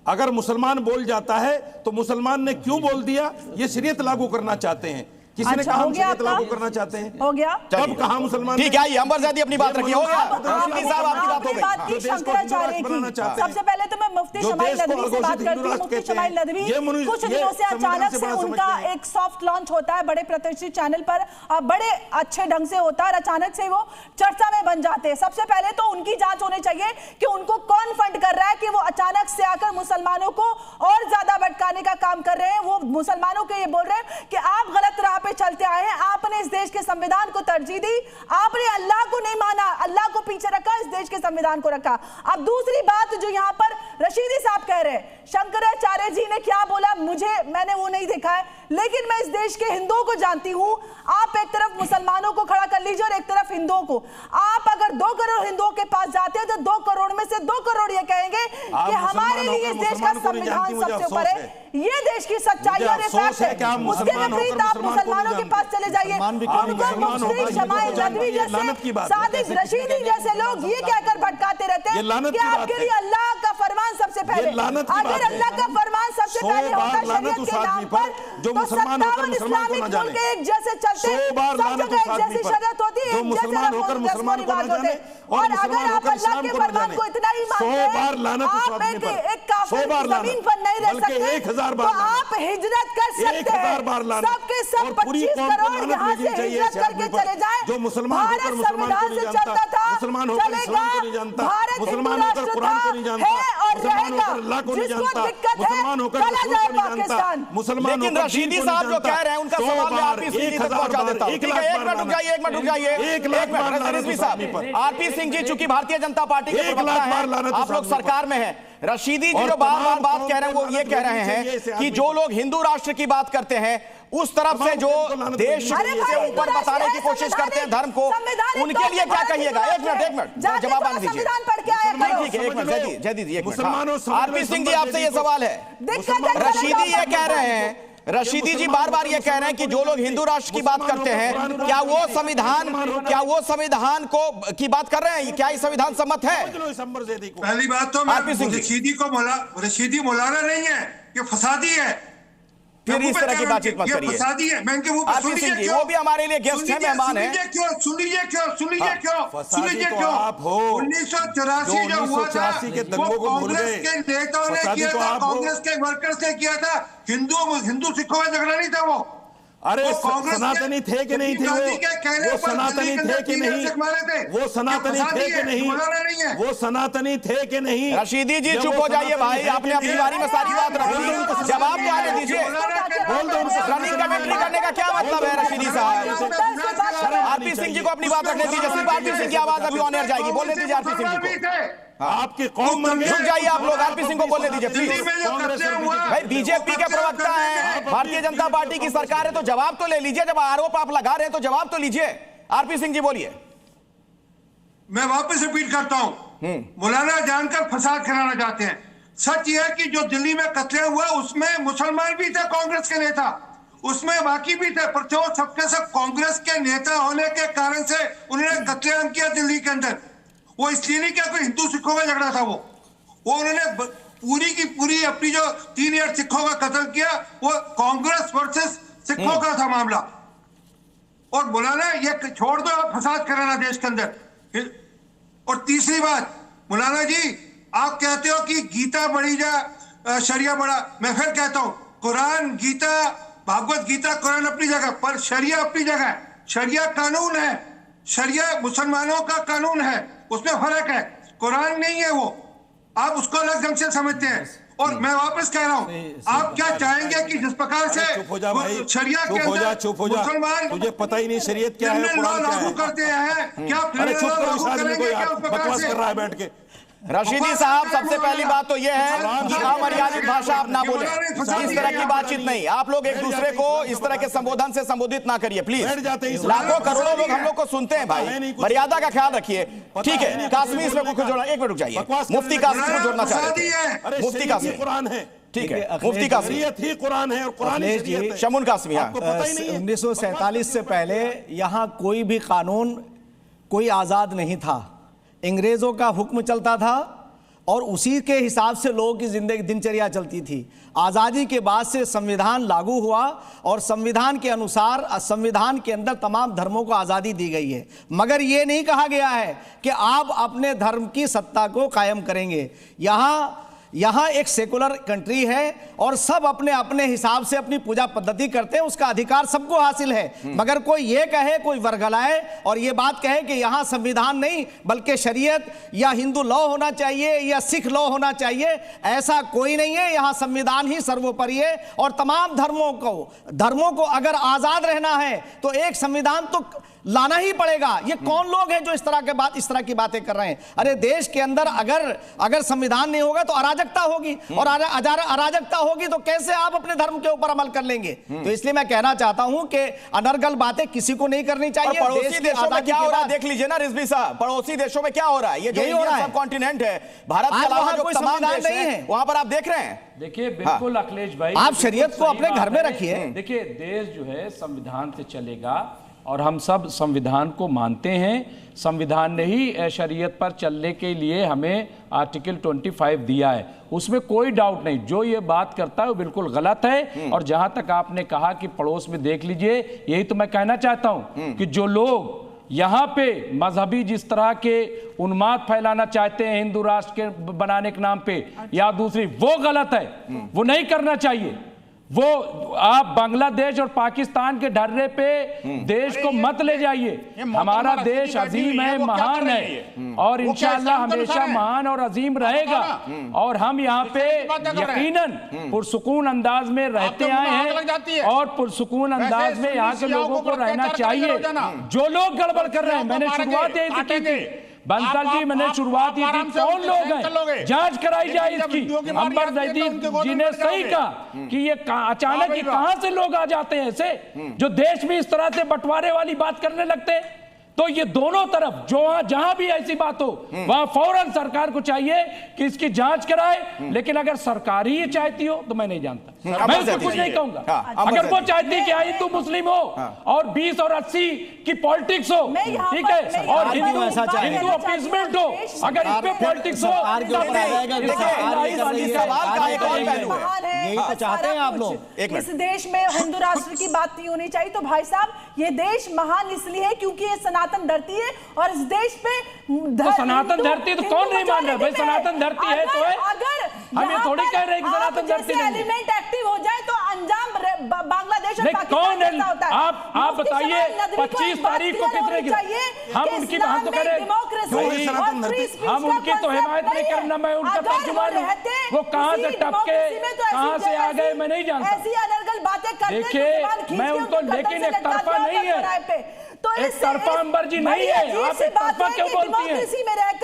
अगर मुसलमान बोल जाता है तो मुसलमान ने क्यों बोल दिया, ये शरीयत लागू करना चाहते हैं। किसी ने कहा शरीयत लागू करना चाहते हैं? हो गया। कब कहा मुसलमान? ठीक है, अंबर ज़ैदी अपनी बात रखिए। हो गया साहब, आपकी बात हो गई। शंकराचार्य की सबसे पहले तो मैं मुफ्ती शमाइल नदवी से बात करती हूँ। मुफ्ती शमाइल नदवी कुछ दिनों से अचानक से उनका एक सॉफ्ट लॉन्च होता है बड़े प्रतिष्ठित चैनल पर, बड़े अच्छे ढंग से होता है और अचानक से वो चर्चा में बन जाते हैं। सबसे पहले तो उनकी जांच होनी चाहिए कि उनको कौन फंड कर रहा है कि वो अचानक से आकर मुसलमानों को और ज्यादा भटकाने का काम कर रहे हैं। वो मुसलमानों को ये बोल रहे हैं कि आप गलत राह पे चलते आए हैं, आपने इस देश के संविधान को तरजीह दी, आपने अल्लाह को नहीं माना, अल्लाह को पीछे रखा, इस देश के संविधान को रखा। अब दूसरी बात जो यहाँ पर रशीदी साहब कह रहे हैं, शंकराचार्य जी ने क्या बोला मैंने वो नहीं देखा है, लेकिन मैं इस देश के हिंदुओं को जानती हूं। आप एक तरफ मुसलमानों को खड़ा कर लीजिए और एक तरफ हिंदुओं को। आप अगर 2 करोड़ हिंदुओं के पास जाते हैं तो 2 करोड़ में से 2 करोड़ ये कहेंगे कि हमारे लिए इस देश का संविधान सबसे ऊपर है। ये देश की सच्चाई और फैक्ट है। उसके विपरीत आप मुसलमानों के पास चले जाइए, उनको मुफ्ती शमाइल नदवी जैसे, सादिक रशीदी जैसे लोग ये कहकर भटकाते रहते हैं कि आपके लिए अल्लाह का फरमान सबसे पहले। अगर अल्लाह का फरमान सबसे पहले होता शरीयत के नाम पर तो 57 इस्लामिक मुल्क एक जैसे चलते, सब जगह एक जैसी शरीयत होती, एक जैसे मुसलमान रिवाज होते। और अगर आप अल्लाह के फरमान को इतना ही मानते हैं, आप एक काफिर जमीन पर नहीं रह सकते, तो आप हिजरत कर सकते हैं। सबके सब 25 करोड़ यहाँ से हिजरत करके चले जाए। जो मुसलमान होकर संविधान से चलता था, मुसलमान होकर इस्लाम को नहीं जानता, मुसलमान होकर कुरान को नहीं जानता, मुसलमान होकर अल्लाह को नहीं जानता, मुसलमान होकर रसूल को नहीं जानता, मुसलमान लेकिन रशीदी साहब जो कह रहे हैं उनका सवाल मैं आरपी सिंह जी तक पहुंचा देता हूं। ठीक है, एक मिनट रुक जाइए। आरपी सिंह जी चूंकि भारतीय जनता पार्टी के प्रवक्ता हैं, आप लोग सरकार में हैं। रशीदी जी जो बार बात कह रहे हैं वो ये कह रहे हैं कि जो लोग हिंदू राष्ट्र की बात करते हैं उस तरफ से जो देश से ऊपर बताने की कोशिश करते हैं धर्म को, उनके लिए क्या कहिएगा? एक मिनट जवाब आने दीजिए। ठीक है, एक मिनट जैदी जी, एक मिनट। आरपी सिंह जी आपसे ये सवाल है, रशीदी ये कह रहे हैं, रशीदी जी बार ये कह रहे हैं कि जो लोग हिंदू राष्ट्र की बात करते हैं, क्या वो संविधान को की बात कर रहे हैं? क्या ये संविधान सम्मत है? पहली बात तो रशीदी मौलाना नहीं है, ये फसादी है। फिर इस तरह की बातचीत मत करिए। आरपी सिंह जी, वो भी हमारे लिए गेस्ट हैं, मेहमान हैं। सुन लीजिए क्यों आप हो 1984 जो हुआ था के दंगों को भूल गए। कांग्रेस के नेताओं ने किया था, कांग्रेस के वर्कर्स ने किया था। हिंदू सिखों में झगड़ा नहीं था वो। अरे सनातनी थे कि नहीं थे वो सनातनी थे कि नहीं, वो सनातनी थे कि नहीं, वो सनातनी थे कि नहीं। रशीदी जी चुप हो जाइए भाई, आपने अपनी बारी में सारी बात रखी, जवाब तो आने दीजिए। रनिंग कमेंट्री करने का क्या मतलब है रशीदी साहब? आरपी सिंह जी को अपनी बात रखने दीजिए। सिर्फ आरपी सिंह की आवाज अभी ऑन एयर जाएगी, बोलने दीजिए आरपी सिंह जी को। आपके कौम में रुक जाइए आप लोग, आरपी सिंह को बोलने दीजिए प्लीज। भाई बीजेपी के प्रवक्ता हैं, भारतीय जनता पार्टी की सरकार है, तो जवाब तो ले लीजिए। जब आरोप आप लगा रहे हैं तो जवाब तो लीजिए। आरपी सिंह जी बोलिए। मैं वापस रिपीट करता हूं, मौलाना जानकर फसाद कराना चाहते हैं। सच यह है कि जो दिल्ली में कत्ल हुआ उसमें मुसलमान भी थे, कांग्रेस के नेता उसमें बाकी भी थे, पर जो सबके सब कांग्रेस के नेता होने के कारण से उन्होंने कत्लेआम किया दिल्ली के अंदर। वो इसलिए नहीं किया कोई हिंदू सिखों का झगड़ा था, वो उन्होंने पूरी की पूरी अपनी जो 3 ईयर सिखों का कत्ल किया वो कांग्रेस वर्सेस सिखों का था मामला। और मौलाना ये छोड़ दो आप फसाद कराना देश के अंदर। और तीसरी बात, मौलाना जी आप कहते हो कि गीता बड़ी जा शरिया बड़ा, मैं फिर कहता हूं कुरान गीता भागवत गीता कुरान अपनी जगह पर शरिया अपनी जगह है। शरिया कानून है, शरिया मुसलमानों का कानून है, उसमें फर्क है, कुरान नहीं है वो। आप उसको अलग ढंग से समझते हैं। और मैं वापस कह रहा हूं, आप क्या चाहेंगे कि जिस प्रकार से शरिया के अंदर मुसलमान तुझे पता ही नहीं शरीयत क्या है, कुरान क्या लागू करते हैं, क्या बकवास कर रहा है बैठ के। रशीदी साहब, सबसे पहली बात तो यह है कि अमर्यादित भाषा आप ना बोलें, इस तरह की बातचीत नहीं। आप लोग एक दूसरे को इस तरह के संबोधन से संबोधित ना करिए प्लीज। लाखों करोड़ों लोग हम लोग को सुनते हैं भाई, मर्यादा का ख्याल रखिए। ठीक है, काश्मीर में कुछ जोड़ना, एक मिनट रुक जाइए। मुफ्ती कासिम को जोड़ना चाह रहे थे, मुफ्ती कासिम कुरान है, ठीक है, मुफ्ती कासिम कुरान है और कुरान शमुन कासमी। 1947 से पहले यहाँ कोई भी कानून कोई आज़ाद नहीं था, अंग्रेज़ों का हुक्म चलता था और उसी के हिसाब से लोगों की जिंदगी दिनचर्या चलती थी। आज़ादी के बाद से संविधान लागू हुआ और संविधान के अनुसार संविधान के अंदर तमाम धर्मों को आज़ादी दी गई है, मगर ये नहीं कहा गया है कि आप अपने धर्म की सत्ता को कायम करेंगे। यहाँ एक सेकुलर कंट्री है और सब अपने अपने हिसाब से अपनी पूजा पद्धति करते हैं, उसका अधिकार सबको हासिल है। मगर कोई ये कहे, कोई वर्गलाए और ये बात कहे कि यहाँ संविधान नहीं बल्कि शरीयत या हिंदू लॉ होना चाहिए या सिख लॉ होना चाहिए, ऐसा कोई नहीं है। यहाँ संविधान ही सर्वोपरि है और तमाम धर्मों को अगर आज़ाद रहना है तो एक संविधान तो लाना ही पड़ेगा। ये कौन लोग हैं जो इस तरह की बातें कर रहे हैं? अरे देश के अंदर अगर संविधान नहीं होगा तो अराजकता होगी और अराजकता होगी तो कैसे आप अपने धर्म के ऊपर अमल कर लेंगे? तो इसलिए मैं कहना चाहता हूं कि अनर्गल बातें किसी को नहीं करनी चाहिए। पड़ोसी देशों में क्या हो रहा है देख लीजिए ना रिजवी साहब, पड़ोसी देशों में क्या हो रहा है, ये जो सब कॉन्टिनेंट है, भारत के अलावा जो तमाम देश हैं वहां पर आप देख रहे हैं। देखिए बिल्कुल अखिलेश भाई, आप शरीयत को अपने घर में रखिए। देखिए देश जो है संविधान से चलेगा और हम सब संविधान को मानते हैं। संविधान ने ही शरीयत पर चलने के लिए हमें आर्टिकल 25 दिया है, उसमें कोई डाउट नहीं। जो ये बात करता है वो बिल्कुल गलत है। और जहां तक आपने कहा कि पड़ोस में देख लीजिए, यही तो मैं कहना चाहता हूं कि जो लोग यहाँ पे मजहबी जिस तरह के उन्माद फैलाना चाहते हैं हिंदू राष्ट्र के बनाने के नाम पे या दूसरी, वो गलत है, वो नहीं करना चाहिए। वो आप बांग्लादेश और पाकिस्तान के ढर्रे पे देश को मत ले जाइए। हमारा देश अजीम है, महान है और इंशाअल्लाह हमेशा महान और अजीम रहेगा। और हम यहाँ पे यकीनन पुरसुकून अंदाज में रहते आए हैं और पुरसुकून अंदाज में यहाँ के लोगों को रहना चाहिए। जो लोग गड़बड़ कर रहे हैं, मैंने शुरुआत यही की थी बंसल जी, मैंने शुरुआत की थी, कौन लोग हैं जांच कराई जाए इसकी। अंबर जैदीद जी ने सही कहा कि ये अचानक ही कहां से लोग आ जाते हैं ऐसे जो देश में इस तरह से बंटवारे वाली बात करने लगते हैं। तो ये दोनों तरफ जो जहां भी ऐसी बात हो वहां फौरन सरकार को चाहिए कि इसकी जांच कराए। लेकिन अगर सरकार ही ये चाहती हो तो मैं नहीं जानता। मैं उसको कुछ नहीं कहूंगा। अगर वो चाहती कि हिंदू मुस्लिम हो और 20 और 80 की पॉलिटिक्स हो, ठीक है, और हिंदू अपीसमेंट हो, अगर इस पे पॉलिटिक्स हो, यही तो चाहते हैं आप लोग। इस देश में हिंदू राष्ट्र की बात नहीं होनी चाहिए। तो भाई साहब, ये देश महान इसलिए है क्योंकि ये सनातन धरती है और इस देश पे तो सनातन धरती तो कौन नहीं मान रहा भाई? सनातन धरती है तो है। अगर हम ये थोड़ी कह रहे हैं कि सनातन धरती नहीं है। एलिमेंट एक्टिव हो जाए तो अंजाम बांग्लादेश और कौन है? होता है। आप बताइए 25 तारीख को कितने गिरा? हम उनकी बात तो करें, हम उनकी तो हिमायत नहीं करना, मैं उनका तर्जुमान हूं। वो कहां से टपके कहां से आ गए मैं नहीं जानता। ऐसी अनर्गल बातें करते हैं। देखिए मैं उनको, लेकिन एक तरफा नहीं है, तो एक तरफा अंबर जी नहीं है। आप एक तरफा क्यों बोलती हैं?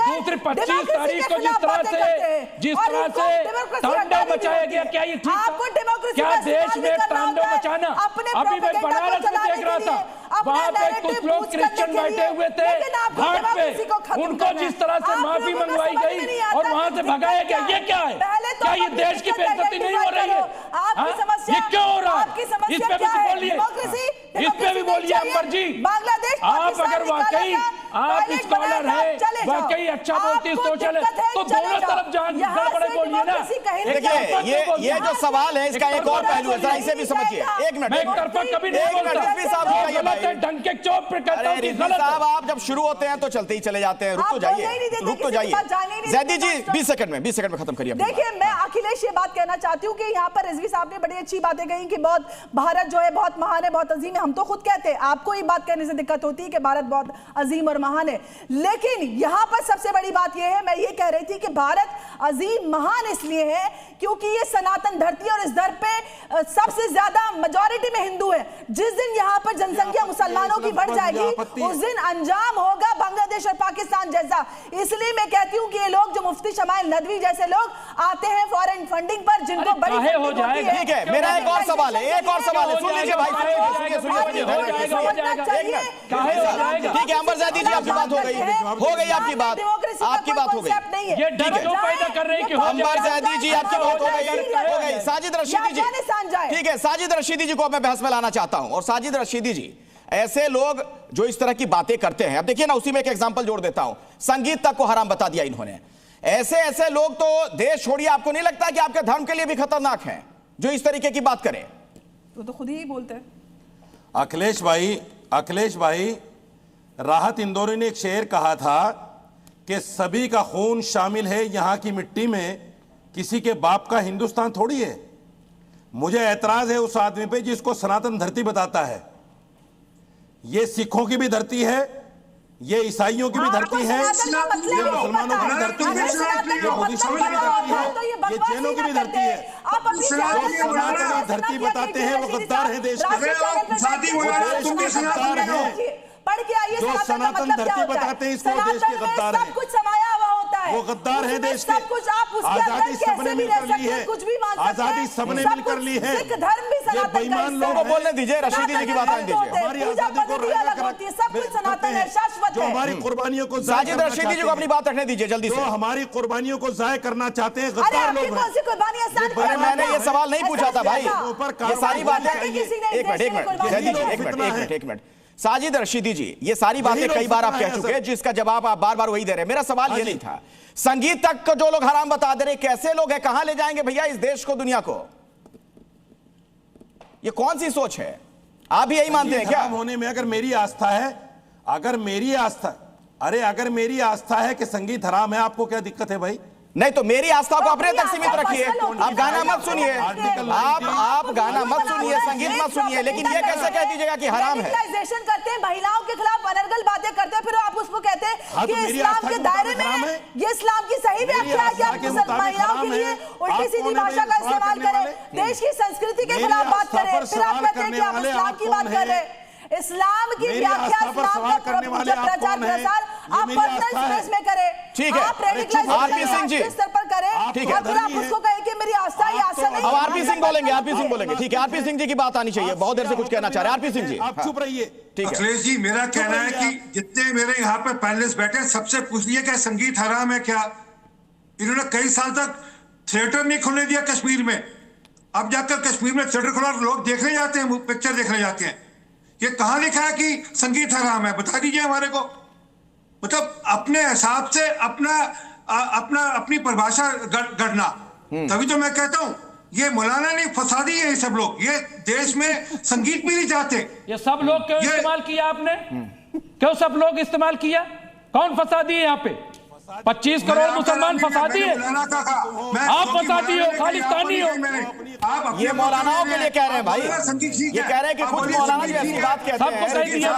दूसरी 25 तारीख को जिस तरह से तांडव मचाया गया, क्या ये ठीक था? क्या देश में तांडव मचाना? अभी मैं बनारस में देख रहा था, वहां पे कुछ लोग क्रिश्चियन बैठे हुए थे घाट पे, उनको जिस तरह से माफी मंगवाई गई और वहां से भगाया गया, ये क्या है? क्या ये देश की बेइज्जती नहीं हो रही है? ये क्यों हो रहा है? इस पे भी बोलिए, इस पे भी बोलिए अंबर जी। आप अगर वाकई आप स्कॉलर है, वाकई अच्छा बोलती सोशल है, तो दोनों तरफ जान गड़बड़े बोलिए ना। देखिए ये जो सवाल है इसका एक और पहलू है, जरा इसे भी समझिए। एक मिनट, मैं एक तरफा कभी नहीं बोलता, डंके चौक पे करता हूं कि गलत है। साहब आप जब शुरू होते हैं तो चलते ही चले जाते हैं, रुक तो जाइए। जैदी जी 20 सेकंड में खत्म करिए। देखिए मैं अखिलेश ये बात कहना चाहती हूँ कि यहाँ पर रिजवी साहब ने बड़ी अच्छी बातें कही कि बहुत भारत जो है बहुत महान है, बहुत अजीम है। हम तो खुद कहते हैं, आपको ये बात कहने से दिक्कत होती है कि भारत बहुत अजीम और महान है, लेकिन यहाँ पर सबसे बड़ी बात यह है, मैं ये कह रही थी कि भारत अजीम महान इसलिए है क्योंकि ये सनातन धरती और इस धर पे सबसे ज्यादा मेजॉरिटी में हिंदू है। जिस दिन यहाँ पर जनसंख्या मुसलमानों की बढ़ जाएगी उस दिन अंजाम होगा बांग्लादेश और पाकिस्तान जैसा। इसलिए मैं कहती हूँ कि ये लोग जो मुफ्ती शमाइल नदवी जैसे लोग आते हैं फॉरेन फंडिंग पर, जिनको बड़ी हो जाएगा। ठीक है, मेरा एक और सवाल है, सुन लीजिए भाई, ठीक है अंबर ज़ैदी जी आपकी बात हो गई आपकी बात हो गई। ये डर क्यों पैदा कर रहे हैं कि अंबर ज़ैदी जी आपकी बात हो गई। साजिद रशीदी जी, ठीक है, साजिद रशीदी जी को मैं बहस में लाना चाहता हूं। और साजिद रशीदी जी, ऐसे लोग जो इस तरह की बातें करते हैं, अब देखिए ना, उसी में एक एग्जांपल जोड़ देता हूं, संगीत तक को हराम बता दिया इन्होंने। ऐसे लोग तो देश छोड़िए, आपको नहीं लगता कि आपके धर्म के लिए भी खतरनाक हैं जो इस तरीके की बात करें? तो खुद ही बोलते हैं। अखिलेश भाई, राहत इंदौरी ने एक शेर कहा था कि सभी का खून शामिल है यहां की मिट्टी में, किसी के बाप का हिंदुस्तान थोड़ी है। मुझे ऐतराज है उस आदमी पे जिसको सनातन धरती बताता है। ये सिखों की भी धरती है, ये ईसाइयों की भी धरती है, ये मुसलमानों की भी धरती है, ये बुद्धिस्टों की भी धरती है, ये जैनों की भी धरती है। जो सनातन धरती बताते हैं वो गद्दार है देश के, गद्दार है। पढ़ के आइए, जो सनातन धरती बताते हैं इसको देश के गद्दार हैं। सब कुछ समाया हुआ होता है, वो गद्दार है देश के। सब कुछ आप उसके आजादी सबने मिलकर ली है, कुछ भी मान सकते हैं, आजादी सबने मिलकर ली है। सिख धर्म भी ये बेईमान लोग बोलने दीजिए, रशीदी जी की बात आने दीजिए। हमारी आजादी को सब कुछ सनातन है, शाश्वत जो है। हमारी कुर्बानियों को साजिद रशीदी जी को अपनी बात रखने दीजिए जल्दी से। जो हमारी कुर्बानियों को जाया करना चाहते हैं गद्दार लोग हैं। अरे मैंने ये सवाल नहीं पूछा था भाई, ये सारी बातें। एक मिनट साजिद रशीदी जी, ये सारी बातें कई बार आप कह चुके हैं, जिसका जवाब आप बार बार वही दे रहे हैं। मेरा सवाल ये नहीं था, संगीत तक को जो लोग हराम बता दे रहे, कैसे लोग हैं, कहां ले जाएंगे भैया इस देश को, दुनिया को? ये कौन सी सोच है? आप भी यही मानते हैं क्या? होने में अगर मेरी आस्था है, अगर मेरी आस्था है कि संगीत हराम है, आपको क्या दिक्कत है भाई? नहीं तो मेरी आस्था को अपने तक सीमित रखिए, आप गाना मत सुनिए, आप गाना मत सुनिए, संगीत मत सुनिए, लेकिन ये कैसे कह दीजिएगा कि हराम है? करते हैं, महिलाओं के खिलाफ अनर्गल बातें करते हैं, फिर आप उसको कहते हैं कि इस्लाम के दायरे में ये इस्लाम की सही व्याख्या है कि आप महिलाओं के लिए उल्टी सीधी भाषा का इस्तेमाल करें, देश की संस्कृति के खिलाफ बात करें, फिर आप कहते हैं कि आप इस्लाम की बात कर रहे हैं। इस्लाम की व्याख्या, इस्लाम का प्रचार प्रसार आप पर्सनल स्पेस में करें, ठीक है? आरपी सिंह जी स्तर पर करें, ठीक है, और फिर आप उसको कहें कि मेरी आस्था ये आस्था नहीं। अब आरपी सिंह बोलेंगे, ठीक है, आरपी सिंह जी की बात आनी चाहिए, बहुत देर से कुछ कहना चाह रहे हैं आरपी सिंह जी, आप चुप रहिए। ठीक है अखिलेश जी, मेरा कहना है कि जितने मेरे यहाँ पे पैनलिस्ट बैठे हैं, सबसे पूछ लिया क्या संगीत हराम है क्या? इन्होंने कई साल तक थिएटर नहीं खुलने दिया कश्मीर में। अब जाकर कश्मीर में थिएटर खुला, लोग देखने जाते हैं, पिक्चर देखने जाते हैं। ये कहां लिखा है कि संगीत हराम है? बता दीजिए हमारे को। मतलब अपने हिसाब से अपनी परिभाषा गढ़ना। तभी तो मैं कहता हूं ये मौलाना नहीं, फसादी है ये सब लोग। ये देश में संगीत भी नहीं चाहते। ये सब लोग क्यों इस्तेमाल किया आपने? क्यों सब लोग इस्तेमाल किया? कौन फसादी है यहाँ पे? 25 करोड़ मुसलमान फसादी है। आप फसादी हो, खालिस्तानी हो। ये मौलानाओं के लिए कह रहे हैं भाई। ये कह रहे हैं कि कुछ मौलाना जो ऐसी बात कहते हैं। सबको कह दिया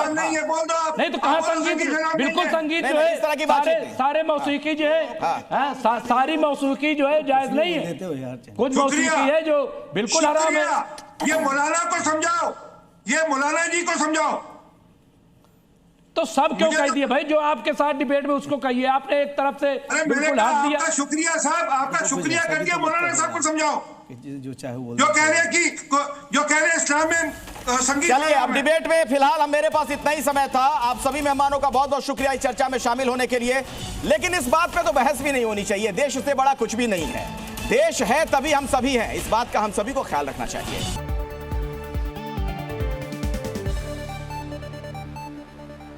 नहीं तो कहाँ संगीत? बिल्कुल संगीत जो है सारे मौसीकी जो है, सारी मौसीकी जो है जायज नहीं है। कुछ मौसीकी है जो बिल्कुल हराम है। ये मौलाना को समझाओ, ये मौलाना जी को समझाओ। तो सब क्यों कह दिया भाई? जो आपके साथ डिबेट में उसको कहिए। आपने एक तरफ से बिल्कुल हाथ दिया। आपका शुक्रिया साहब, आपका शुक्रिया कर दिया। मौलाना साहब को समझाओ जो चाहे वो जो कह रहे हैं इस्लाम में संगीत। चलिए अब डिबेट में फिलहाल मेरे पास इतना ही समय था। आप सभी मेहमानों का बहुत बहुत शुक्रिया इस चर्चा में शामिल होने के लिए। लेकिन इस बात पे तो बहस भी नहीं होनी चाहिए। देश से बड़ा कुछ भी नहीं है। देश है तभी हम सभी हैं। इस बात का हम सभी को ख्याल रखना चाहिए।